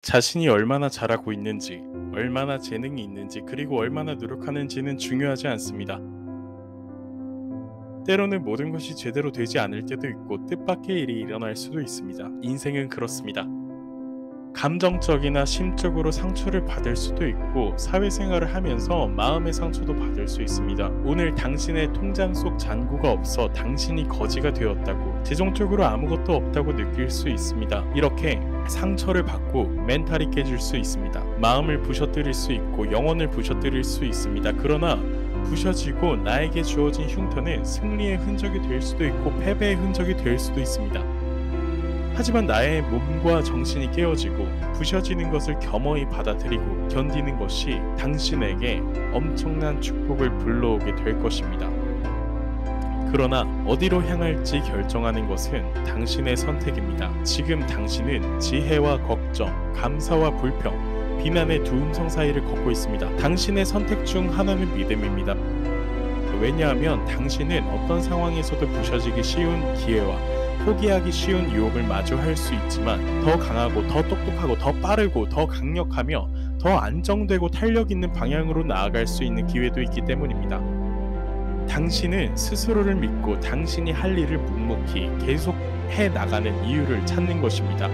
자신이 얼마나 잘하고 있는지, 얼마나 재능이 있는지, 그리고 얼마나 노력하는지는 중요하지 않습니다. 때로는 모든 것이 제대로 되지 않을 때도 있고 뜻밖의 일이 일어날 수도 있습니다. 인생은 그렇습니다. 감정적이나 심적으로 상처를 받을 수도 있고 사회생활을 하면서 마음의 상처도 받을 수 있습니다. 오늘 당신의 통장 속 잔고가 없어 당신이 거지가 되었다고, 재정적으로 아무것도 없다고 느낄 수 있습니다. 이렇게 상처를 받고 멘탈이 깨질 수 있습니다. 마음을 부셔뜨릴 수 있고 영혼을 부셔뜨릴 수 있습니다. 그러나 부셔지고 나에게 주어진 흉터는 승리의 흔적이 될 수도 있고 패배의 흔적이 될 수도 있습니다. 하지만 나의 몸과 정신이 깨어지고 부셔지는 것을 겸허히 받아들이고 견디는 것이 당신에게 엄청난 축복을 불러오게 될 것입니다. 그러나 어디로 향할지 결정하는 것은 당신의 선택입니다. 지금 당신은 지혜와 걱정, 감사와 불평, 비난의 두 음성 사이를 걷고 있습니다. 당신의 선택 중 하나는 믿음입니다. 왜냐하면 당신은 어떤 상황에서도 부셔지기 쉬운 기회와 포기하기 쉬운 유혹을 마주할 수 있지만 더 강하고 더 똑똑하고 더 빠르고 더 강력하며 더 안정되고 탄력 있는 방향으로 나아갈 수 있는 기회도 있기 때문입니다. 당신은 스스로를 믿고 당신이 할 일을 묵묵히 계속 해나가는 이유를 찾는 것입니다.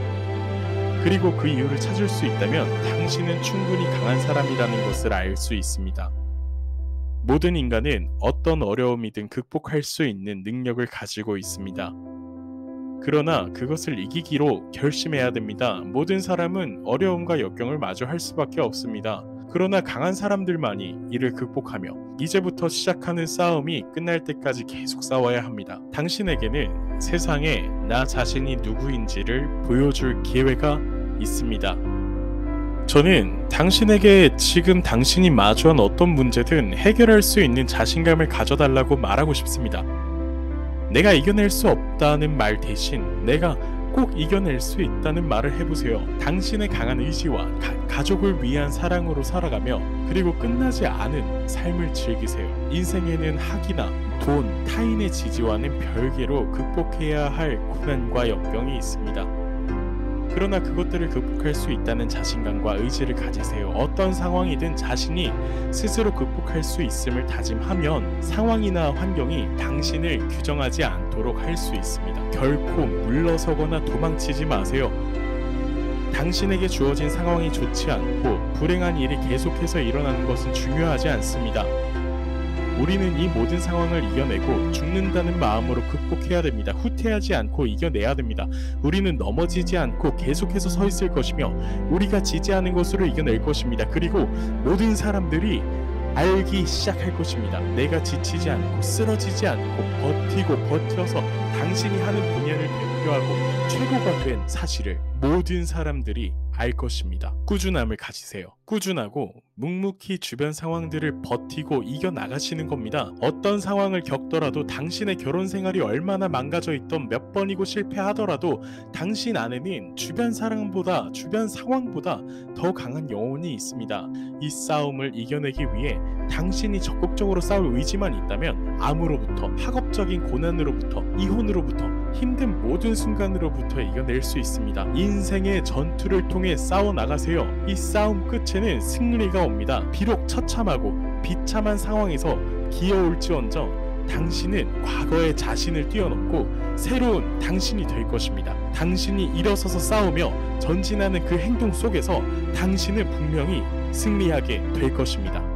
그리고 그 이유를 찾을 수 있다면 당신은 충분히 강한 사람이라는 것을 알 수 있습니다. 모든 인간은 어떤 어려움이든 극복할 수 있는 능력을 가지고 있습니다. 그러나 그것을 이기기로 결심해야 됩니다. 모든 사람은 어려움과 역경을 마주할 수밖에 없습니다. 그러나 강한 사람들만이 이를 극복하며 이제부터 시작하는 싸움이 끝날 때까지 계속 싸워야 합니다. 당신에게는 세상에 나 자신이 누구인지를 보여줄 기회가 있습니다. 저는 당신에게 지금 당신이 마주한 어떤 문제든 해결할 수 있는 자신감을 가져달라고 말하고 싶습니다. 내가 이겨낼 수 없다는 말 대신 내가 꼭 이겨낼 수 있다는 말을 해보세요. 당신의 강한 의지와 가족을 위한 사랑으로 살아가며 그리고 끝나지 않은 삶을 즐기세요. 인생에는 학이나 돈, 타인의 지지와는 별개로 극복해야 할 고난과 역경이 있습니다. 그러나 그것들을 극복할 수 있다는 자신감과 의지를 가지세요. 어떤 상황이든 자신이 스스로 극복할 수 있음을 다짐하면 상황이나 환경이 당신을 규정하지 않도록 할 수 있습니다. 결코 물러서거나 도망치지 마세요. 당신에게 주어진 상황이 좋지 않고 불행한 일이 계속해서 일어나는 것은 중요하지 않습니다. 우리는 이 모든 상황을 이겨내고 죽는다는 마음으로 극복해야 됩니다. 후퇴하지 않고 이겨내야 됩니다. 우리는 넘어지지 않고 계속해서 서 있을 것이며 우리가 지지 않은 것으로 이겨낼 것입니다. 그리고 모든 사람들이 알기 시작할 것입니다. 내가 지치지 않고 쓰러지지 않고 버티고 버텨서 당신이 하는 분야를 대표하고 최고가 된 사실을 모든 사람들이 알 것입니다. 꾸준함을 가지세요. 꾸준하고 묵묵히 주변 상황들을 버티고 이겨나가시는 겁니다. 어떤 상황을 겪더라도 당신의 결혼 생활이 얼마나 망가져 있던 몇 번이고 실패하더라도 당신 안에는 주변 사람보다 주변 상황보다 더 강한 영혼이 있습니다. 이 싸움을 이겨내기 위해 당신이 적극적으로 싸울 의지만 있다면 암으로부터, 학업적인 고난으로부터, 이혼으로부터, 힘든 모든 순간으로부터 이겨낼 수 있습니다. 인생의 전투를 통해 싸워나가세요. 이 싸움 끝에는 승리가 옵니다. 비록 처참하고 비참한 상황에서 기어올지언정 당신은 과거의 자신을 뛰어넘고 새로운 당신이 될 것입니다. 당신이 일어서서 싸우며 전진하는 그 행동 속에서 당신은 분명히 승리하게 될 것입니다.